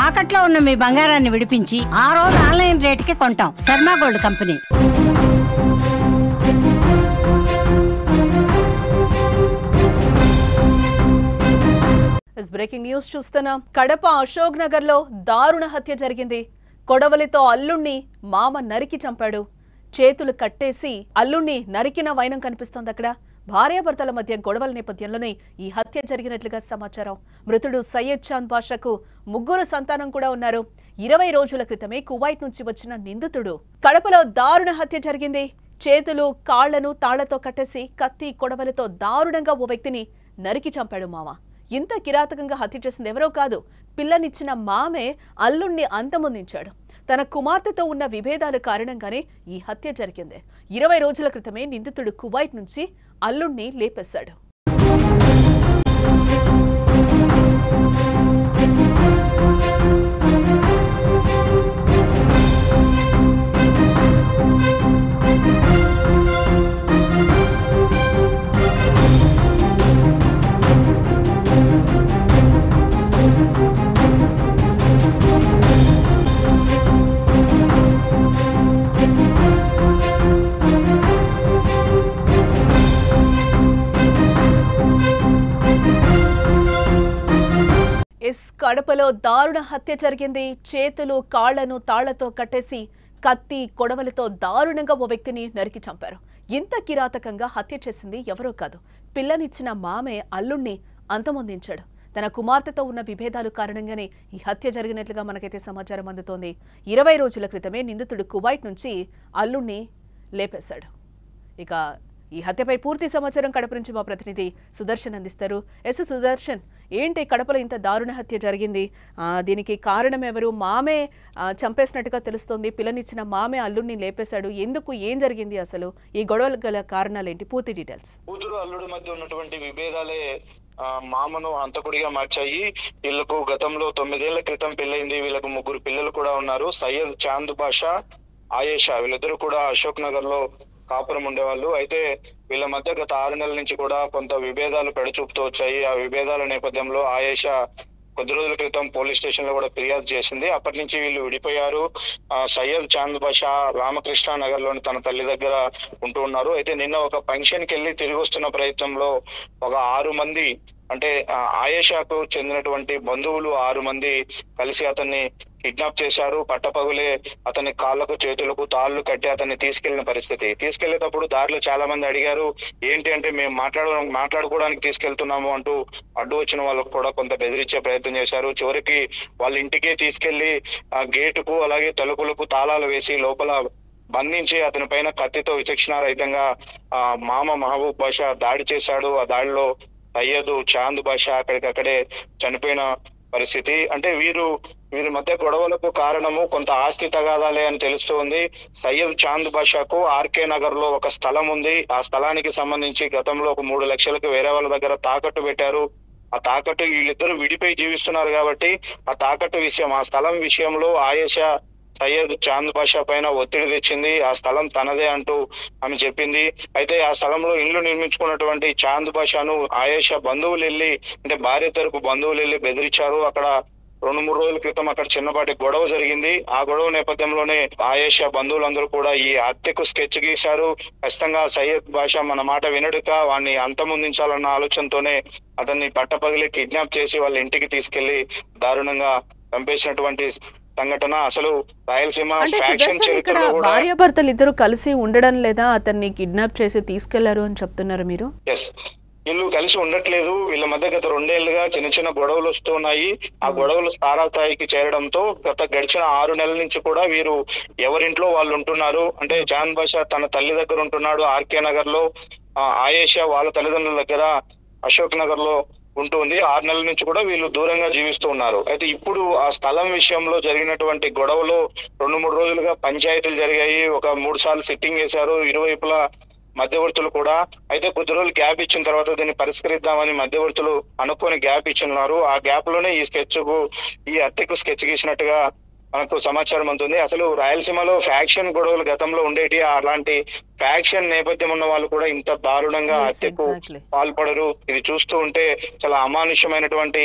తాకట్లో ఉన్న మీ బంగారాన్ని విడిపించి ఆ రోజు ఆన్లైన్ రేటుకి కొంటాం. Sharma gold company. Breaking news చూస్తున్నాం. కడప అశోక్ నగర్ లో దారుణ హత్య జరిగింది. కొడవలితో అల్లుణ్ణి మామ నరికి చంపాడు. చేతులు కట్టేసి అల్లుణ్ణి నరికిన వైనం కనిపిస్తోంది. అక్కడ భార్యాభర్తల మధ్య గొడవల నేపథ్యంలోనే ఈ హత్య జరిగినట్లుగా సమాచారం. మృతుడు సయ్యద్ చాంద్ బాషాకు 3 సంతానం కూడా ఉన్నారు. 20 రోజుల క్రితమే కువైట్ నుంచి వచ్చిన నిందితుడు. కడపలో దారుణ హత్య జరిగింది. చేతులు కాళ్లను తాళ్లతో కట్టేసి కత్తి కొడవలతో దారుణంగా ఓ వ్యక్తిని నరికి చంపాడు మామ. ఇంత కిరాతకంగా హత్య చేసింది ఎవరో కాదు, పిల్లనిచ్చిన మామే అల్లుణ్ణి అంతమొందించాడు. తన కుమార్తెతో ఉన్న విభేదాల కారణంగానే ఈ హత్య జరిగింది. 20 రోజుల క్రితమే నిందితుడు కువైట్ నుంచి అల్లుణ్ణి లేపేశాడు. కడపలో దారుణ హత్య జరిగింది. చేతులు కాళ్లను తాళ్లతో కట్టేసి కత్తి కొడవలతో దారుణంగా ఓ వ్యక్తిని నరికి చంపారు. ఇంత కిరాతకంగా హత్య చేసింది ఎవరో కాదు, పిల్లనిచ్చిన మామే అల్లుణ్ణి అంతమొందించాడు. తన కుమార్తెతో ఉన్న విభేదాలు కారణంగానే ఈ హత్య జరిగినట్లుగా మనకైతే సమాచారం అందుతోంది. 20 రోజుల క్రితమే నిందితుడు కువైట్ నుంచి అల్లుణ్ణి లేపేశాడు. ఇక ఈ హత్యపై పూర్తి సమాచారం కడప నుంచి మా ప్రతినిధి సుదర్శన్ అందిస్తారు. సుదర్శన్, ఏంటి కడపలో ఇంత దారుణ హత్య జరిగింది? దీనికి కారణం ఎవరు? మామే చంపేసినట్టుగా తెలుస్తోంది. పిల్లనిచ్చిన మామే అల్లుడిని లేపేశాడు. ఎందుకు, ఏం జరిగింది అసలు? ఈ గొడవలు గల కారణాలు ఏంటి? పూర్తి డీటెయిల్స్. కూతురు అల్లుడి మధ్య ఉన్నటువంటి విభేదాలే మామను హంతకుడిగా మార్చాయి. వీళ్ళకు గతంలో 9 ఏళ్ల క్రితం పెళ్ళైంది. వీళ్ళకు 3 పిల్లలు కూడా ఉన్నారు. సయ్యద్ చాంద్ బాషా, ఆయేషా, వీళ్ళిద్దరూ కూడా అశోక్ నగర్ లో కాపురం ఉండేవాళ్ళు. అయితే వీళ్ళ మధ్య గత 6 నెలల నుంచి కూడా కొంత విభేదాలు పెడచూపుతూ వచ్చాయి. ఆ విభేదాల నేపథ్యంలో ఆయేషా కొద్ది రోజుల క్రితం పోలీస్ స్టేషన్ లో కూడా ఫిర్యాదు చేసింది. అప్పటి నుంచి వీళ్ళు విడిపోయారు. సయ్యద్ చాంద్ బాషా రామకృష్ణ నగర్ లోని తన తల్లి దగ్గర ఉంటూ ఉన్నారు. అయితే నిన్న ఒక ఫంక్షన్ కి వెళ్ళి తిరిగి వస్తున్న ప్రయత్నంలో ఒక 6 మంది, అంటే ఆయేషాకు చెందినటువంటి బంధువులు 6 మంది కలిసి అతన్ని కిడ్నాప్ చేశారు. పట్టపగులే అతని కాళ్లకు చేతులకు తాళ్లు కట్టి అతన్ని తీసుకెళ్లిన పరిస్థితి. తీసుకెళ్లేటప్పుడు దారిలో చాలా మంది అడిగారు, ఏంటి అంటే మేము మాట్లాడుకోవడానికి తీసుకెళ్తున్నాము అంటూ అడ్డు వచ్చిన వాళ్ళకు కూడా కొంత బెదిరించే ప్రయత్నం చేశారు. చివరికి వాళ్ళ ఇంటికే తీసుకెళ్లి ఆ గేటుకు అలాగే తలుపులకు తాళాలు వేసి లోపల బంధించి అతని పైన కత్తితో విచక్షణారహితంగా మామ మహబూబ్ బాషా దాడి చేశాడు. ఆ దాడిలో సయ్యద్ చాంద్ బాషా అక్కడికక్కడే చనిపోయిన పరిస్థితి. అంటే వీరి మధ్య గొడవలకు కారణము కొంత ఆస్తి తగాదాలే అని తెలుస్తోంది. సయ్యద్ చాంద్ బాషాకు ఆర్కే నగర్ లో ఒక స్థలం ఉంది. ఆ స్థలానికి సంబంధించి గతంలో ఒక 3 లక్షలకు వేరే వాళ్ళ దగ్గర తాకట్టు పెట్టారు. ఆ తాకట్టు వీళ్ళిద్దరూ విడిపోయి జీవిస్తున్నారు కాబట్టి ఆ తాకట్టు విషయం, ఆ స్థలం విషయంలో ఆయేషా సయ్యద్ చాంద్ బాషా పైన ఒత్తిడి తెచ్చింది. ఆ స్థలం తనదే అంటూ ఆమె చెప్పింది. అయితే ఆ స్థలంలో ఇల్లు నిర్మించుకున్నటువంటి చాంద్ బాషాను ఆయేషా బంధువులు వెళ్ళి, అంటే భార్య తరపు బంధువులు వెళ్ళి బెదిరించారు. అక్కడ 2-3 రోజుల క్రితం అక్కడ చిన్నపాటి గొడవ జరిగింది. ఆ గొడవ నేపథ్యంలోనే ఆయేషా బంధువులందరూ కూడా ఈ హత్యకు స్కెచ్ గీశారు. ఖచ్చితంగా సయ్యద్ బాషా మన మాట వినడుక వాడిని అంతమొందించాలన్న ఆలోచనతోనే అతన్ని పట్టపగిలి కిడ్నాప్ చేసి వాళ్ళ ఇంటికి తీసుకెళ్లి దారుణంగా చంపేసినటువంటి సంఘటన. అసలు రాయలసీమ ఫ్యాక్షన్ చరిత్రలో కూడా భార్యాభర్తలు ఇద్దరు కలిసి ఉండడం లేదా, అతన్ని కిడ్నాప్ చేసి తీసుకెళ్లారు అని చెప్తున్నారు మీరు? ఎస్, వీళ్ళు కలిసి ఉండట్లేదు. వీళ్ళ మధ్య గత 2 ఏళ్లుగా చిన్న చిన్న గొడవలు వస్తున్నాయి. ఆ గొడవలు తారాస్థాయికి చేరడంతో గడిచిన 6 నెలల నుంచి కూడా వీరు ఎవరింట్లో వాళ్ళు ఉంటున్నారు. అంటే చాంద్ బాషా తన తల్లి దగ్గర ఉంటున్నాడు ఆర్కే నగర్ లో, ఆయేషా వాళ్ళ తల్లిదండ్రుల దగ్గర అశోక్ నగర్ లో ఉంటుంది. 6 నెలల నుంచి కూడా వీళ్ళు దూరంగా జీవిస్తూ ఉన్నారు. అయితే ఇప్పుడు ఆ స్థలం విషయంలో జరిగినటువంటి గొడవలో 2-3 రోజులుగా పంచాయతీలు జరిగాయి. ఒక 3 సార్లు సిట్టింగ్ చేశారు ఇరువైపులా మధ్యవర్తులు కూడా. అయితే కొద్ది రోజులు గ్యాప్ ఇచ్చిన తర్వాత దీన్ని పరిష్కరిద్దామని మధ్యవర్తులు అనుకోని గ్యాప్ ఇచ్చిన్నారు. ఆ గ్యాప్ లోనే ఈ హత్యకు స్కెచ్ గీసినట్టుగా మనకు సమాచారం అందుతుంది. అసలు రాయలసీమలో ఫ్యాక్షన్ గొడవలు గతంలో ఉండేటి, అలాంటి ఫ్యాక్షన్ నేపథ్యం ఉన్న వాళ్ళు కూడా ఇంత దారుణంగా హత్యకు పాల్పడరు. ఇది చూస్తూ ఉంటే చాలా అమానుష్యమైనటువంటి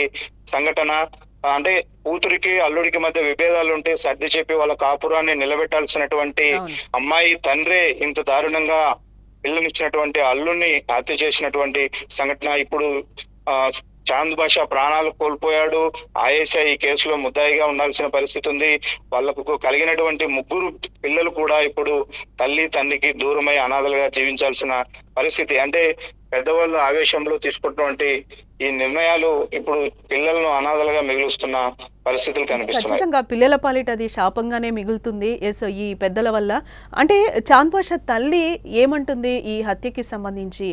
సంఘటన. అంటే కూతురికి అల్లుడికి మధ్య విభేదాలు ఉంటే సర్ది చెప్పి వాళ్ళ కాపురాన్ని నిలబెట్టాల్సినటువంటి అమ్మాయి తండ్రే ఇంత దారుణంగా పిల్లనిచ్చినటువంటి అల్లుడిని హత్య చేసినటువంటి సంఘటన. ఇప్పుడు చాంద్ బాషా ప్రాణాలు కోల్పోయాడు. ఆయేషా ఈ కేసులో ముద్దాయిగా ఉండాల్సిన పరిస్థితి ఉంది. వాళ్ళకు కలిగినటువంటి 3 పిల్లలు కూడా ఇప్పుడు తల్లి తండ్రికి దూరమై అనాథలుగా జీవించాల్సిన పరిస్థితి. అంటే పెద్దవాళ్ళు ఆవేశంలో తీసుకున్నటువంటి ఈ నిర్ణయాలు ఇప్పుడు పిల్లలను అనాథలుగా మిగులుస్తున్న పరిస్థితులు కనిపిస్తున్నాయి. ఖచ్చితంగా పిల్లల పాలిట అది శాపంగానే మిగులుతుంది ఈ పెద్దల వల్ల. అంటే చాంద్ బాషా తల్లి ఏమంటుంది ఈ హత్యకి సంబంధించి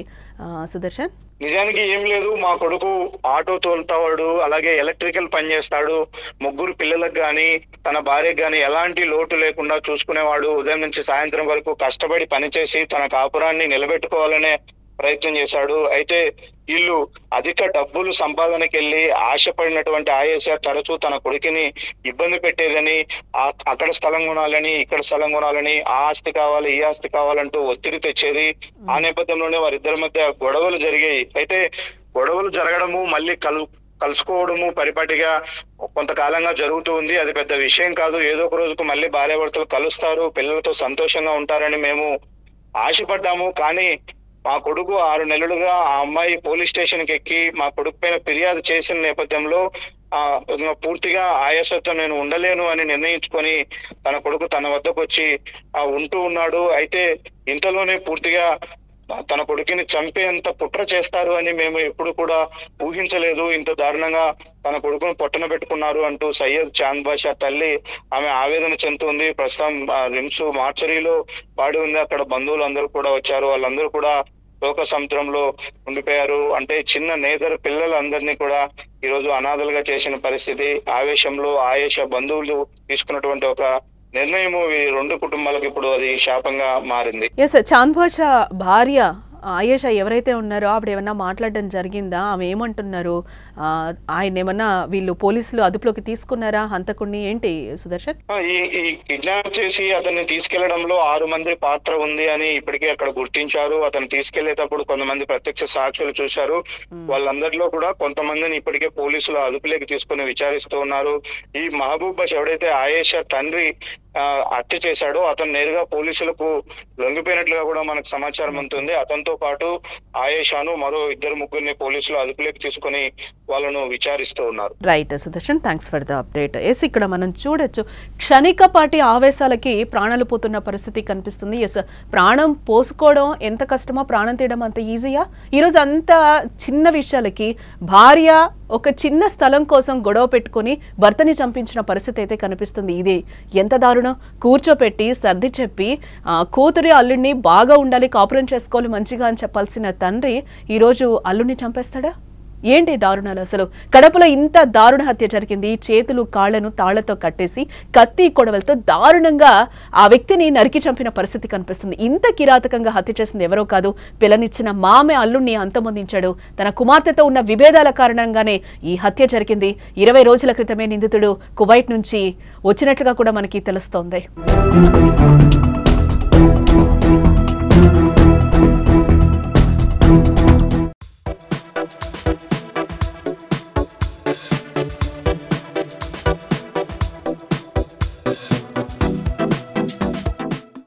సుదర్శన్? నిజానికి ఏం లేదు, మా కొడుకు ఆటో తోలుతావాడు, అలాగే ఎలక్ట్రికల్ పని చేస్తాడు, 3 పిల్లలకు గాని తన భార్యకు గాని ఎలాంటి లోటు లేకుండా చూసుకునేవాడు. ఉదయం నుంచి సాయంత్రం వరకు కష్టపడి పనిచేసి తన కాపురాన్ని నిలబెట్టుకోవాలనే ప్రయత్నం చేశాడు. అయితే వీళ్ళు అధిక డబ్బులు సంపాదనకి వెళ్ళి ఆశపడినటువంటి ఆయేషా తరచూ తన కొడుకుని ఇబ్బంది పెట్టేదని, అక్కడ స్థలం కొనాలని ఇక్కడ స్థలం కొనాలని, ఆ ఆస్తి కావాలి ఈ ఆస్తి కావాలంటూ ఒత్తిడి తెచ్చేది. ఆ నేపథ్యంలోనే వారిద్దరి మధ్య గొడవలు జరిగాయి. అయితే గొడవలు జరగడము మళ్ళీ కలుసుకోవడము పరిపాటిగా కొంతకాలంగా జరుగుతూ ఉంది. అది పెద్ద విషయం కాదు. ఏదో ఒక రోజుకు మళ్ళీ భార్యాభర్తలు కలుస్తారు, పిల్లలతో సంతోషంగా ఉంటారని మేము ఆశపడ్డాము. కానీ మా కొడుకు 6 నెలలుగా ఆ అమ్మాయి పోలీస్ స్టేషన్ కి ఎక్కి మా కొడుకు పైన ఫిర్యాదు చేసిన నేపథ్యంలో పూర్తిగా ఆయాసంతో నేను ఉండలేను అని నిర్ణయించుకొని తన కొడుకు తన వద్దకు వచ్చి ఉంటూ ఉన్నాడు. అయితే ఇంతలోనే పూర్తిగా తన కొడుకుని చంపేంత కుట్ర చేస్తారు అని మేము ఎప్పుడు కూడా ఊహించలేదు. ఇంత దారుణంగా తన కొడుకును పొట్టన పెట్టుకున్నారు అంటూ సయ్యద్ చాంద్ బాషా తల్లి ఆమె ఆవేదన చెందుతుంది. ప్రస్తుతం రిమ్స్ మార్చరీలో పాడి ఉంది. అక్కడ బంధువులు అందరూ కూడా వచ్చారు. వాళ్ళందరూ కూడా లోక సముద్రంలో ఉండిపోయారు. అంటే చిన్న నేతర పిల్లలందరినీ కూడా ఈ రోజు అనాథలుగా చేసిన పరిస్థితి. ఆవేశంలో ఆయేషా బంధువులు తీసుకున్నటువంటి ఒక నిర్ణయము ఈ 2 కుటుంబాలకు ఇప్పుడు అది శాపంగా మారింది. చాంద్ బాషా భార్య ఆయేషా ఎవరైతే ఉన్నారో ఆవిడ ఏమన్నా మాట్లాడడం జరిగిందా? ఆమె ఏమంటున్నారు? ఆయన ఏమన్నా వీళ్ళు పోలీసులు అదుపులోకి తీసుకున్నారా హంతకుడిని? ఏంటి సుదర్శన్? ఈ కిడ్నాప్ చేసి అతన్ని తీసుకెళ్లడంలో 6 మంది పాత్ర ఉంది అని ఇప్పటికే అక్కడ గుర్తించారు. అతను తీసుకెళ్లేటప్పుడు కొంతమంది ప్రత్యక్ష సాక్షులు చూశారు. వాళ్ళందరిలో కూడా కొంతమందిని ఇప్పటికే పోలీసులు అదుపులోకి తీసుకుని విచారిస్తూ ఉన్నారు. ఈ మహబూబ్ బాషా ఎవడైతే ఆయేషా తండ్రి హత్య చేశాడో అతను నేరుగా పోలీసులకు లొంగిపోయినట్లుగా కూడా మనకు సమాచారం ఉంటుంది. అతనితో పాటు ఆయేషాను మరో 2-3 పోలీసులు అదుపులోకి తీసుకుని వాళ్ళను విచారిస్తూ ఉన్నారు. Right Sudarshan, thanks for the update. ఇక్కడ మనం చూడొచ్చు క్షణికపాటి ఆవేశాలకి ప్రాణాలు పోతున్న పరిస్థితి కనిపిస్తుంది. ప్రాణం పోసుకోవడం ఎంత కష్టమో ప్రాణం తీయడం అంత ఈజీయా? ఈరోజు అంత చిన్న విషయాలకి భార్య ఒక చిన్న స్థలం కోసం గొడవ పెట్టుకుని భర్తని చంపించిన పరిస్థితి అయితే కనిపిస్తుంది. ఇది ఎంత దారుణం! కూర్చోపెట్టి సర్ది చెప్పి కూతురి అల్లుడిని బాగా ఉండాలి, కాపురం చేసుకోవాలి మంచిగా అని చెప్పాల్సిన తండ్రి ఈరోజు అల్లుడిని చంపేస్తాడా? ఏంటి దారుణాలు అసలు? కడపలో ఇంత దారుణ హత్య జరిగింది. చేతులు కాళ్లను తాళ్లతో కట్టేసి కత్తి కొడవలతో దారుణంగా ఆ వ్యక్తిని నరికి చంపిన పరిస్థితి కనిపిస్తుంది. ఇంత కిరాతకంగా హత్య చేసింది ఎవరో కాదు, పిల్లనిచ్చిన మామే అల్లుడిని అంతమొందించాడు. తన కుమార్తెతో ఉన్న విభేదాల కారణంగానే ఈ హత్య జరిగింది. 20 రోజుల క్రితమే నిందితుడు కువైట్ నుంచి వచ్చినట్లుగా కూడా మనకి తెలుస్తోంది.